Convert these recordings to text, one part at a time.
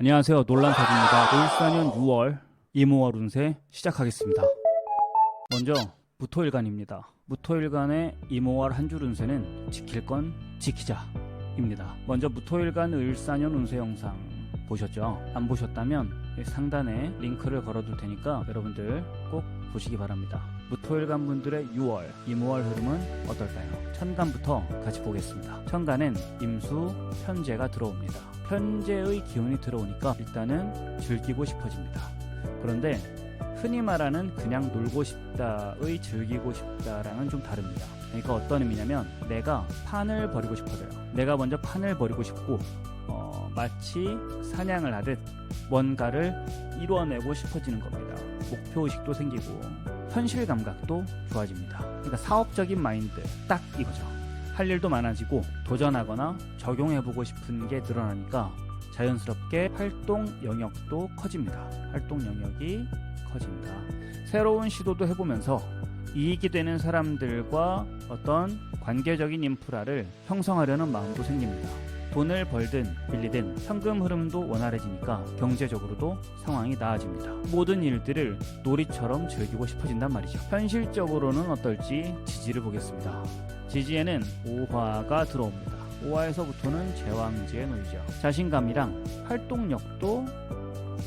안녕하세요. 논란사주입니다. 을사년 6월 이모월 운세 시작하겠습니다. 먼저 무토일간입니다. 무토일간의 이모월 한 줄 운세는 지킬 건 지키자 입니다. 먼저 무토일간 을사년 운세 영상 보셨죠? 안 보셨다면 상단에 링크를 걸어둘 테니까 여러분들 꼭 보시기 바랍니다. 무토일간 분들의 6월 이모월 흐름은 어떨까요? 천간부터 같이 보겠습니다. 천간엔 임수 편재가 들어옵니다. 편재의 기운이 들어오니까 일단은 즐기고 싶어집니다. 그런데 흔히 말하는 그냥 놀고 싶다의 즐기고 싶다랑은 좀 다릅니다. 그러니까 어떤 의미냐면 내가 판을 벌이고 싶어져요. 내가 먼저 판을 벌이고 싶고 마치 사냥을 하듯 뭔가를 이뤄내고 싶어지는 겁니다. 목표의식도 생기고 현실 감각도 좋아집니다. 그러니까 사업적인 마인드 딱 이거죠. 할 일도 많아지고 도전하거나 적용해보고 싶은 게 늘어나니까 자연스럽게 활동 영역도 커집니다. 활동 영역이 커집니다. 새로운 시도도 해보면서 이익이 되는 사람들과 어떤 관계적인 인프라를 형성하려는 마음도 생깁니다. 돈을 벌든 빌리든 현금 흐름도 원활해지니까 경제적으로도 상황이 나아집니다. 모든 일들을 놀이처럼 즐기고 싶어진단 말이죠. 현실적으로는 어떨지 지지를 보겠습니다. 지지에는 오화가 들어옵니다. 오화에서부터는 제왕지에 놓이죠. 자신감이랑 활동력도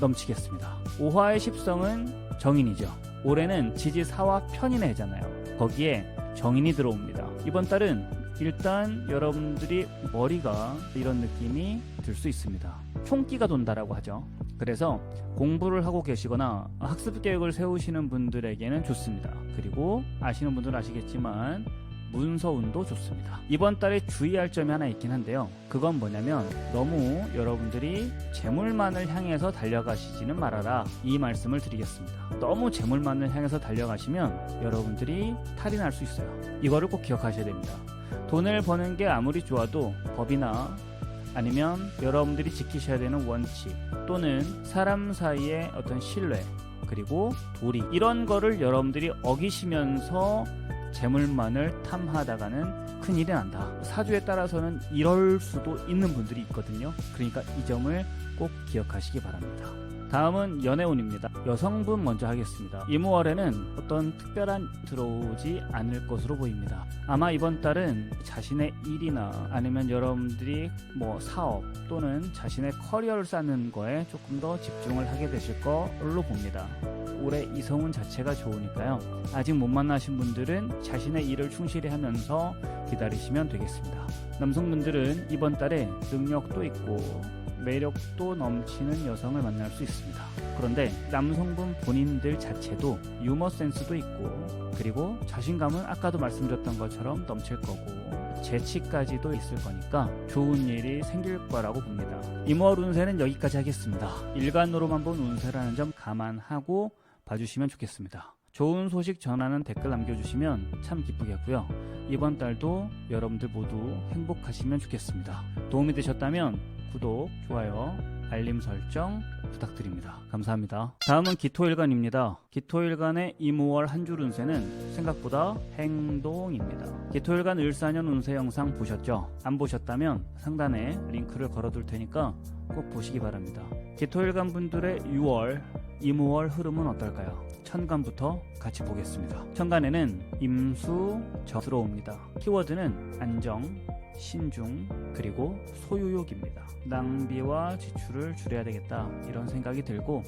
넘치겠습니다. 오화의 십성은 정인이죠. 올해는 지지 사화 편인의 해잖아요. 거기에 정인이 들어옵니다. 이번 달은 일단 여러분들이 머리가 이런 느낌이 들 수 있습니다. 총기가 돈다라고 하죠. 그래서 공부를 하고 계시거나 학습 계획을 세우시는 분들에게는 좋습니다. 그리고 아시는 분들은 아시겠지만 문서운도 좋습니다. 이번 달에 주의할 점이 하나 있긴 한데요. 그건 뭐냐면 너무 여러분들이 재물만을 향해서 달려가시지는 말아라, 이 말씀을 드리겠습니다. 너무 재물만을 향해서 달려가시면 여러분들이 탈이 날 수 있어요. 이거를 꼭 기억하셔야 됩니다. 돈을 버는 게 아무리 좋아도 법이나 아니면 여러분들이 지키셔야 되는 원칙 또는 사람 사이의 어떤 신뢰 그리고 도리 이런 거를 여러분들이 어기시면서 재물만을 탐하다가는 큰일이 난다. 사주에 따라서는 이럴 수도 있는 분들이 있거든요. 그러니까 이 점을 꼭 기억하시기 바랍니다. 다음은 연애운입니다. 여성분 먼저 하겠습니다. 이모월에는 어떤 특별한 들어오지 않을 것으로 보입니다. 아마 이번 달은 자신의 일이나 아니면 여러분들이 사업 또는 자신의 커리어를 쌓는 거에 조금 더 집중을 하게 되실 걸로 봅니다. 올해 이성운 자체가 좋으니까요. 아직 못 만나신 분들은 자신의 일을 충실히 하면서 기다리시면 되겠습니다. 남성분들은 이번 달에 능력도 있고 매력도 넘치는 여성을 만날 수 있습니다. 그런데 남성분 본인들 자체도 유머 센스도 있고 그리고 자신감은 아까도 말씀드렸던 것처럼 넘칠 거고 재치까지도 있을 거니까 좋은 일이 생길 거라고 봅니다. 이모월 운세는 여기까지 하겠습니다. 일간으로만 본 운세라는 점 감안하고 봐주시면 좋겠습니다. 좋은 소식 전하는 댓글 남겨주시면 참 기쁘겠고요. 이번 달도 여러분들 모두 행복하시면 좋겠습니다. 도움이 되셨다면 구독, 좋아요, 알림 설정 부탁드립니다. 감사합니다. 다음은 기토일간입니다. 기토일간의 이모월 한 줄 운세는 생각보다 행동입니다. 기토일간 을사년 운세 영상 보셨죠? 안 보셨다면 상단에 링크를 걸어둘 테니까 꼭 보시기 바랍니다. 기토일간 분들의 6월 이모월 흐름은 어떨까요? 천간부터 같이 보겠습니다. 천간에는 임수 저 들어옵니다. 키워드는 안정, 신중, 그리고 소유욕입니다. 낭비와 지출을 줄여야 되겠다 이런 생각이 들고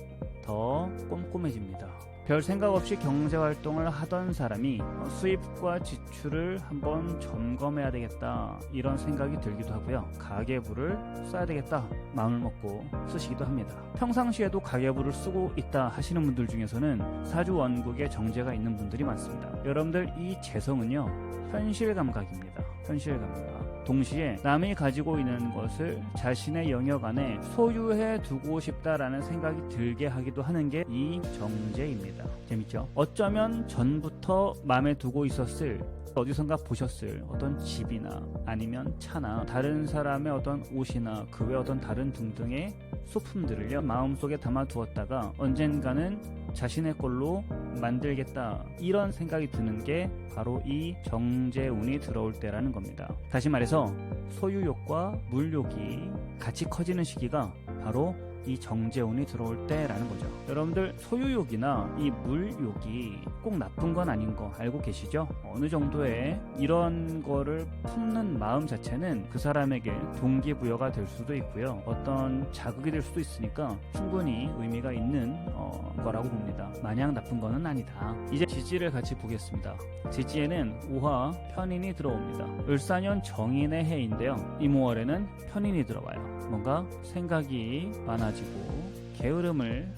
더 꼼꼼해집니다. 별 생각 없이 경제활동을 하던 사람이 수입과 지출을 한번 점검해야 되겠다 이런 생각이 들기도 하고요. 가계부를 써야 되겠다 마음을 먹고 쓰시기도 합니다. 평상시에도 가계부를 쓰고 있다 하시는 분들 중에서는 사주 원국에 정제가 있는 분들이 많습니다. 여러분들 이 재성은요 현실 감각입니다. 현실 감각. 동시에 남이 가지고 있는 것을 자신의 영역 안에 소유해 두고 싶다라는 생각이 들게 하기도 하는 게 이 정제입니다. 재밌죠? 어쩌면 전부터 마음에 두고 있었을 어디선가 보셨을 어떤 집이나 아니면 차나 다른 사람의 어떤 옷이나 그 외 어떤 다른 등등의 소품들을요 마음속에 담아두었다가 언젠가는 자신의 걸로 만들겠다 이런 생각이 드는 게 바로 이 정제운이 들어올 때라는 겁니다. 다시 말해서 소유욕과 물욕이 같이 커지는 시기가 바로 이 정제운이 들어올 때라는 거죠. 여러분들 소유욕이나 이 물욕이 꼭 나쁜 건 아닌 거 알고 계시죠? 어느 정도의 이런 거를 품는 마음 자체는 그 사람에게 동기부여가 될 수도 있고요. 어떤 자극이 될 수도 있으니까 충분히 의미가 있는 거라고 봅니다. 마냥 나쁜 거는 아니다. 이제 지지를 같이 보겠습니다. 지지에는 오화 편인이 들어옵니다. 을사년 정인의 해인데요. 이모월에는 편인이 들어와요. 뭔가 생각이 많아지고 게으름을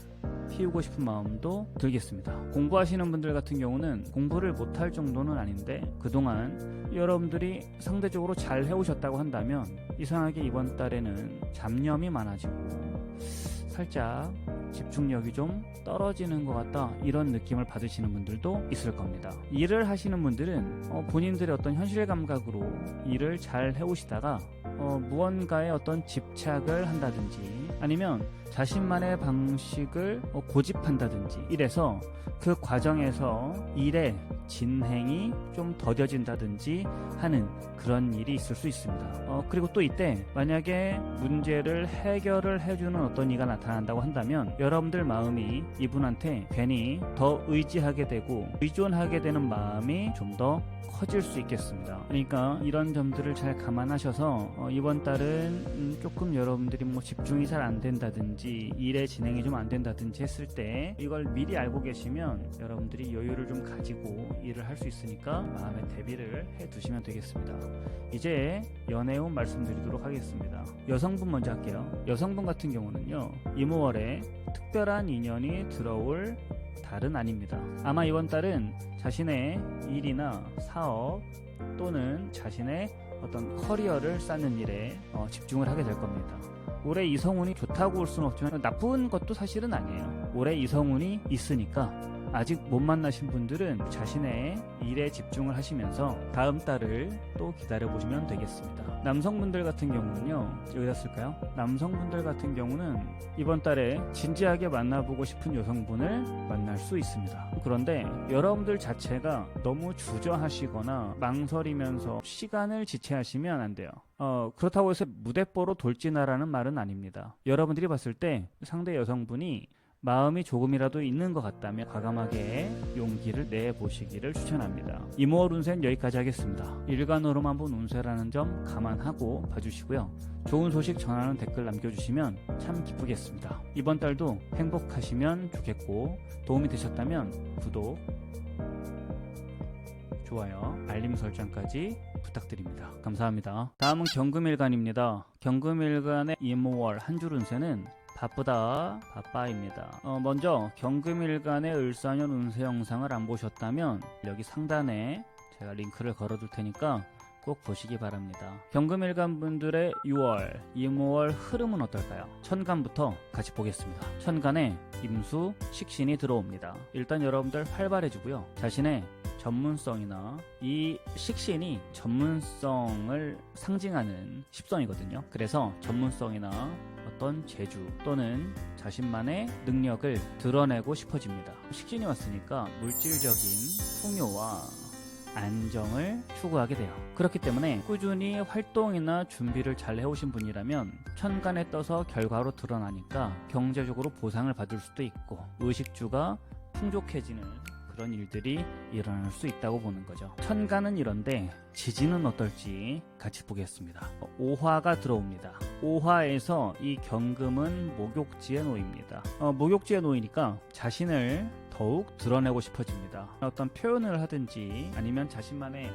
피우고 싶은 마음도 들겠습니다. 공부하시는 분들 같은 경우는 공부를 못할 정도는 아닌데 그동안 여러분들이 상대적으로 잘 해오셨다고 한다면 이상하게 이번 달에는 잡념이 많아지고 살짝 집중력이 좀 떨어지는 것 같다, 이런 느낌을 받으시는 분들도 있을 겁니다. 일을 하시는 분들은 본인들의 어떤 현실 감각으로 일을 잘 해오시다가 무언가에 어떤 집착을 한다든지 아니면 자신만의 방식을 고집한다든지 이래서 그 과정에서 일의 진행이 좀 더뎌진다든지 하는 그런 일이 있을 수 있습니다. 그리고 또 이때 만약에 문제를 해결을 해주는 어떤 이가 나타난다고 한다면 여러분들 마음이 이분한테 괜히 더 의지하게 되고 의존하게 되는 마음이 좀 더 커질 수 있겠습니다. 그러니까 이런 점들을 잘 감안하셔서 이번 달은 조금 여러분들이 뭐 집중이 잘 안 된다든지 일의 진행이 좀 안 된다든지 했을 때 이걸 미리 알고 계시면 여러분들이 여유를 좀 가지고 일을 할 수 있으니까 마음의 대비를 해 두시면 되겠습니다. 이제 연애운 말씀드리도록 하겠습니다. 여성분 먼저 할게요. 여성분 같은 경우는요, 이모월에 특별한 인연이 들어올 달은 아닙니다. 아마 이번 달은 자신의 일이나 사업 또는 자신의 어떤 커리어를 쌓는 일에 집중을 하게 될 겁니다. 올해 이성운이 좋다고 볼 수는 없지만 나쁜 것도 사실은 아니에요. 올해 이성운이 있으니까 아직 못 만나신 분들은 자신의 일에 집중을 하시면서 다음 달을 또 기다려보시면 되겠습니다. 남성분들 같은 경우는요, 여기다 쓸까요? 남성분들 같은 경우는 이번 달에 진지하게 만나보고 싶은 여성분을 만날 수 있습니다. 그런데 여러분들 자체가 너무 주저하시거나 망설이면서 시간을 지체하시면 안 돼요. 그렇다고 해서 무대뽀로 돌진하라는 말은 아닙니다. 여러분들이 봤을 때 상대 여성분이 마음이 조금이라도 있는 것 같다면 과감하게 용기를 내보시기를 추천합니다. 이모월 운세는 여기까지 하겠습니다. 일간으로만 본 운세라는 점 감안하고 봐주시고요. 좋은 소식 전하는 댓글 남겨주시면 참 기쁘겠습니다. 이번 달도 행복하시면 좋겠고 도움이 되셨다면 구독, 좋아요, 알림 설정까지 부탁드립니다. 감사합니다. 다음은 경금일간입니다. 경금일간의 이모월 한 줄 운세는 바쁘다 바빠입니다. 먼저 경금일간의 을사년 운세 영상을 안 보셨다면 여기 상단에 제가 링크를 걸어둘 테니까 꼭 보시기 바랍니다. 경금일간 분들의 6월, 이모월 흐름은 어떨까요? 천간부터 같이 보겠습니다. 천간에 임수, 식신이 들어옵니다. 일단 여러분들 활발해지고요. 자신의 전문성이나 이 식신이 전문성을 상징하는 십성이거든요. 그래서 전문성이나 어떤 재주 또는 자신만의 능력을 드러내고 싶어집니다. 식신이 왔으니까 물질적인 풍요와 안정을 추구하게 돼요. 그렇기 때문에 꾸준히 활동이나 준비를 잘 해오신 분이라면 천간에 떠서 결과로 드러나니까 경제적으로 보상을 받을 수도 있고 의식주가 풍족해지는 그런 일들이 일어날 수 있다고 보는 거죠. 천간은 이런데 지지는 어떨지 같이 보겠습니다. 오화가 들어옵니다. 오화에서 이 경금은 목욕지에 놓입니다. 목욕지에 놓이니까 자신을 더욱 드러내고 싶어집니다. 어떤 표현을 하든지 아니면 자신만의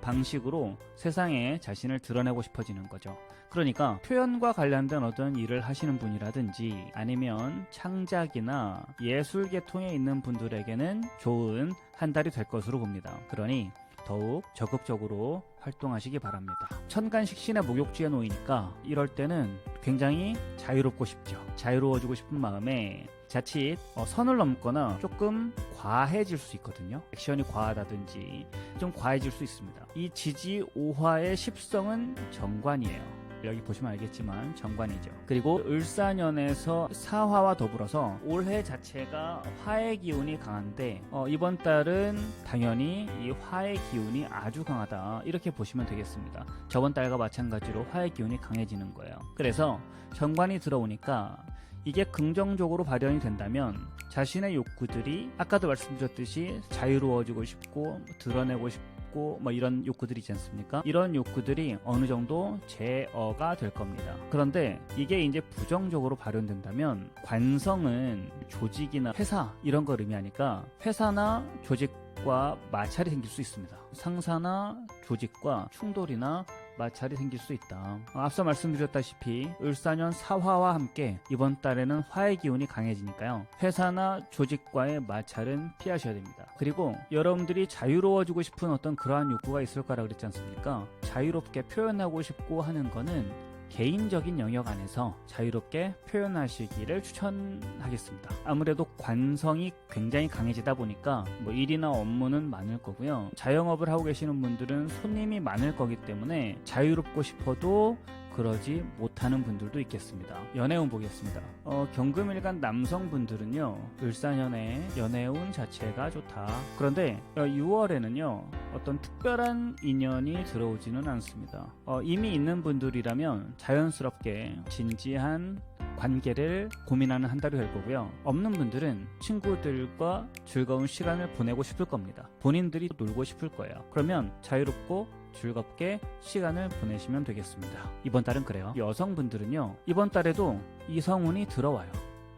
방식으로 세상에 자신을 드러내고 싶어지는 거죠. 그러니까 표현과 관련된 어떤 일을 하시는 분이라든지 아니면 창작이나 예술 계통에 있는 분들에게는 좋은 한 달이 될 것으로 봅니다. 그러니 더욱 적극적으로 활동하시기 바랍니다. 천간식신의 목욕지에 놓이니까 이럴 때는 굉장히 자유롭고 싶죠. 자유로워지고 싶은 마음에 자칫 선을 넘거나 조금 과해질 수 있거든요. 액션이 과하다든지 좀 과해질 수 있습니다. 이 지지 오화의 십성은 정관이에요. 여기 보시면 알겠지만 정관이죠. 그리고 을사년에서 사화와 더불어서 올해 자체가 화의 기운이 강한데 이번 달은 당연히 이 화의 기운이 아주 강하다, 이렇게 보시면 되겠습니다. 저번 달과 마찬가지로 화의 기운이 강해지는 거예요. 그래서 정관이 들어오니까 이게 긍정적으로 발현이 된다면 자신의 욕구들이 아까도 말씀드렸듯이 자유로워지고 싶고 드러내고 싶고 뭐 이런 욕구들이 있지 않습니까? 이런 욕구들이 어느 정도 제어가 될 겁니다. 그런데 이게 이제 부정적으로 발현된다면 관성은 조직이나 회사 이런 걸 의미하니까 회사나 조직과 마찰이 생길 수 있습니다. 상사나 조직과 충돌이나 마찰이 생길 수 있다. 앞서 말씀드렸다시피 을사년 사화와 함께 이번 달에는 화의 기운이 강해지니까요. 회사나 조직과의 마찰은 피하셔야 됩니다. 그리고 여러분들이 자유로워지고 싶은 어떤 그러한 욕구가 있을 거라 그랬지 않습니까? 자유롭게 표현하고 싶고 하는 거는 개인적인 영역 안에서 자유롭게 표현하시기를 추천하겠습니다. 아무래도 관성이 굉장히 강해지다 보니까 뭐 일이나 업무는 많을 거고요. 자영업을 하고 계시는 분들은 손님이 많을 거기 때문에 자유롭고 싶어도 그러지 못하는 분들도 있겠습니다. 연애운 보겠습니다. 경금일간 남성분들은요, 을사년에 연애운 자체가 좋다. 그런데 6월에는요, 어떤 특별한 인연이 들어오지는 않습니다. 이미 있는 분들이라면 자연스럽게 진지한 관계를 고민하는 한 달이 될 거고요. 없는 분들은 친구들과 즐거운 시간을 보내고 싶을 겁니다. 본인들이 놀고 싶을 거예요. 그러면 자유롭고 즐겁게 시간을 보내시면 되겠습니다. 이번 달은 그래요. 여성분들은요, 이번 달에도 이성운이 들어와요.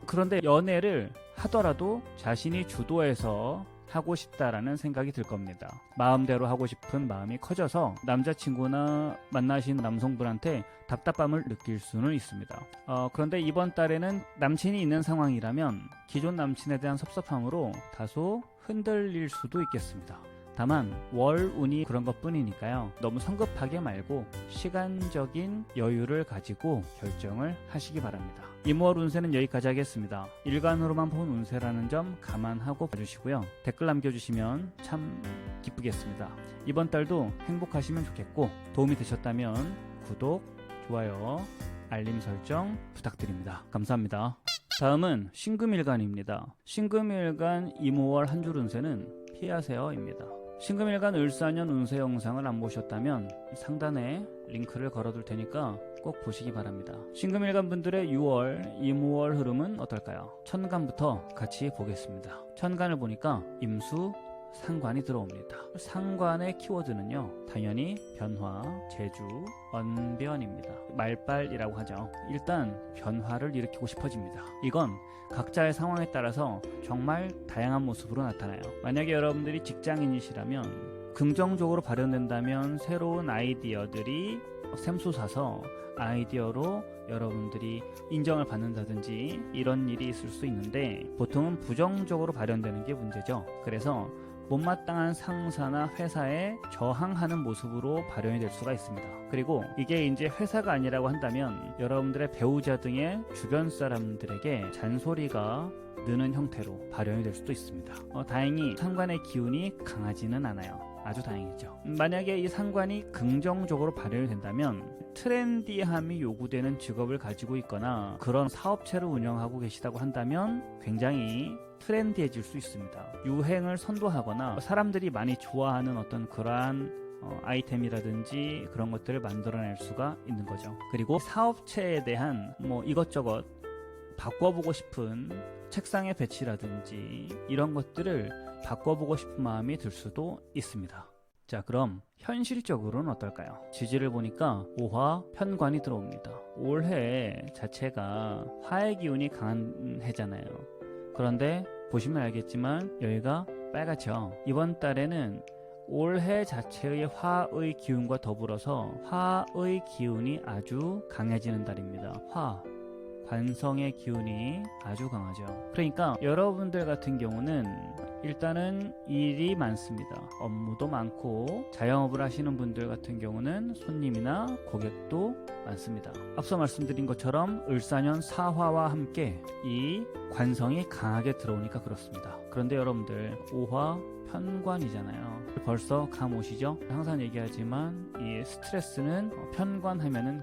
그런데 연애를 하더라도 자신이 주도해서 하고 싶다라는 생각이 들 겁니다. 마음대로 하고 싶은 마음이 커져서 남자친구나 만나신 남성분한테 답답함을 느낄 수는 있습니다. 그런데 이번 달에는 남친이 있는 상황이라면 기존 남친에 대한 섭섭함으로 다소 흔들릴 수도 있겠습니다. 다만 월운이 그런 것뿐이니까요. 너무 성급하게 말고 시간적인 여유를 가지고 결정을 하시기 바랍니다. 이모월 운세는 여기까지 하겠습니다. 일간으로만 본 운세라는 점 감안하고 봐주시고요. 댓글 남겨주시면 참 기쁘겠습니다. 이번 달도 행복하시면 좋겠고 도움이 되셨다면 구독, 좋아요, 알림 설정 부탁드립니다. 감사합니다. 다음은 신금일간입니다. 신금일간 이모월 한 줄 운세는 피하세요입니다. 신금일간 을사년 운세 영상을 안 보셨다면 상단에 링크를 걸어둘 테니까 꼭 보시기 바랍니다. 신금일간 분들의 6월, 이모월 흐름은 어떨까요? 천간부터 같이 보겠습니다. 천간을 보니까 임수, 상관이 들어옵니다. 상관의 키워드는요, 당연히 변화, 재주, 언변입니다. 말빨이라고 하죠. 일단 변화를 일으키고 싶어집니다. 이건 각자의 상황에 따라서 정말 다양한 모습으로 나타나요. 만약에 여러분들이 직장인이시라면 긍정적으로 발현된다면 새로운 아이디어들이 샘솟아서 아이디어로 여러분들이 인정을 받는다든지 이런 일이 있을 수 있는데 보통은 부정적으로 발현되는 게 문제죠. 그래서 못마땅한 상사나 회사에 저항하는 모습으로 발현이 될 수가 있습니다. 그리고 이게 이제 회사가 아니라고 한다면 여러분들의 배우자 등의 주변 사람들에게 잔소리가 느는 형태로 발현이 될 수도 있습니다. 다행히 상관의 기운이 강하지는 않아요. 아주 다행이죠. 만약에 이 상관이 긍정적으로 발현이 된다면 트렌디함이 요구되는 직업을 가지고 있거나 그런 사업체를 운영하고 계시다고 한다면 굉장히 트렌디해질 수 있습니다. 유행을 선도하거나 사람들이 많이 좋아하는 어떤 그러한 아이템이라든지 그런 것들을 만들어낼 수가 있는 거죠. 그리고 사업체에 대한 뭐 이것저것 바꿔보고 싶은 책상의 배치라든지 이런 것들을 바꿔보고 싶은 마음이 들 수도 있습니다. 자, 그럼 현실적으로는 어떨까요? 지지를 보니까 오화 편관이 들어옵니다. 올해 자체가 화의 기운이 강한 해잖아요. 그런데 보시면 알겠지만 여기가 빨갛죠. 이번 달에는 올해 자체의 화의 기운과 더불어서 화의 기운이 아주 강해지는 달입니다. 화, 관성의 기운이 아주 강하죠. 그러니까 여러분들 같은 경우는 일단은 일이 많습니다. 업무도 많고 자영업을 하시는 분들 같은 경우는 손님이나 고객도 많습니다. 앞서 말씀드린 것처럼 을사년 사화와 함께 이 관성이 강하게 들어오니까 그렇습니다. 그런데 여러분들 오화 편관이잖아요. 벌써 감 오시죠? 항상 얘기하지만 이 스트레스는 편관하면은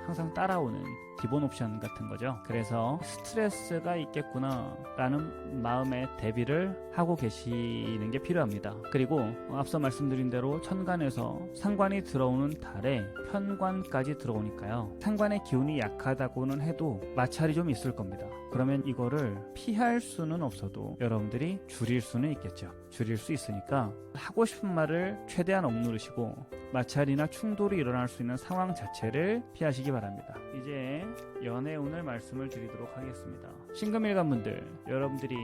항상 따라오는 기본 옵션 같은 거죠. 그래서 스트레스가 있겠구나 라는 마음의 대비를 하고 계시는 게 필요합니다. 그리고 앞서 말씀드린 대로 천간에서 상관이 들어오는 달에 편관까지 들어오니까요. 상관의 기운이 약하다고는 해도 마찰이 좀 있을 겁니다. 그러면 이거를 피할 수는 없어도 여러분들이 줄일 수는 있겠죠. 줄일 수 있으니까 하고 싶은 말을 최대한 억누르시고 마찰이나 충돌이 일어날 수 있는 상황 자체를 피하시기 바랍니다. 이제 연애운을 말씀을 드리도록 하겠습니다. 신금일간분들, 여러분들이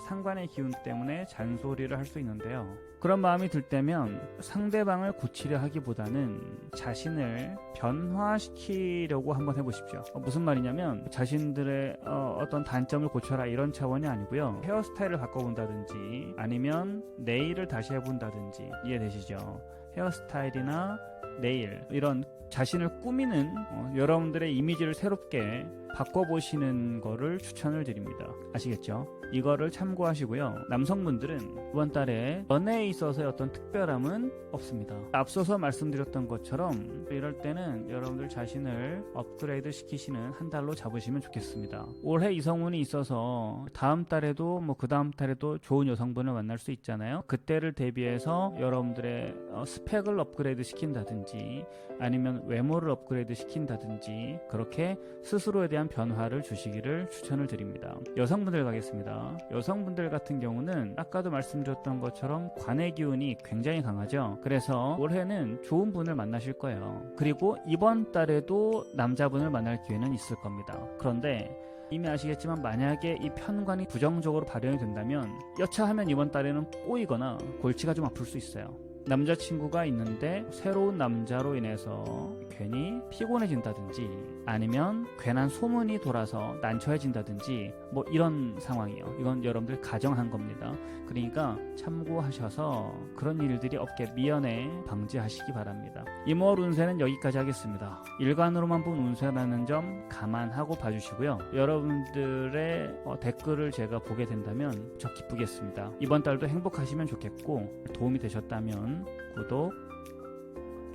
상관의 기운 때문에 잔소리를 할 수 있는데요. 그런 마음이 들 때면 상대방을 고치려 하기보다는 자신을 변화시키려고 한번 해보십시오. 무슨 말이냐면 자신들의 어떤 단점을 고쳐라 이런 차원이 아니고요. 헤어스타일을 바꿔본다든지 아니면 네일을 다시 해본다든지 이해되시죠? 헤어스타일이나 네일 이런 자신을 꾸미는 여러분들의 이미지를 새롭게 바꿔보시는 거를 추천을 드립니다. 아시겠죠? 이거를 참고하시고요. 남성분들은 이번 달에 연애에 있어서의 어떤 특별함은 없습니다. 앞서서 말씀드렸던 것처럼 이럴 때는 여러분들 자신을 업그레이드 시키시는 한 달로 잡으시면 좋겠습니다. 올해 이성운이 있어서 다음 달에도 그 다음 달에도 좋은 여성분을 만날 수 있잖아요. 그때를 대비해서 여러분들의 스펙을 업그레이드 시킨다든지 아니면 외모를 업그레이드 시킨다든지 그렇게 스스로에 대한 변화를 주시기를 추천을 드립니다. 여성분들 가겠습니다. 여성분들 같은 경우는 아까도 말씀드렸던 것처럼 관의 기운이 굉장히 강하죠. 그래서 올해는 좋은 분을 만나실 거예요. 그리고 이번 달에도 남자분을 만날 기회는 있을 겁니다. 그런데 이미 아시겠지만 만약에 이 편관이 부정적으로 발현이 된다면 여차하면 이번 달에는 꼬이거나 골치가 좀 아플 수 있어요. 남자친구가 있는데 새로운 남자로 인해서 괜히 피곤해진다든지 아니면 괜한 소문이 돌아서 난처해진다든지 이런 상황이에요. 이건 여러분들 가정한 겁니다. 그러니까 참고하셔서 그런 일들이 없게 미연에 방지하시기 바랍니다. 이모월 운세는 여기까지 하겠습니다. 일간으로만 본 운세라는 점 감안하고 봐주시고요. 여러분들의 댓글을 제가 보게 된다면 저 기쁘겠습니다. 이번 달도 행복하시면 좋겠고 도움이 되셨다면 구독,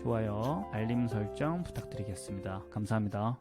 좋아요, 알림 설정 부탁드리겠습니다. 감사합니다.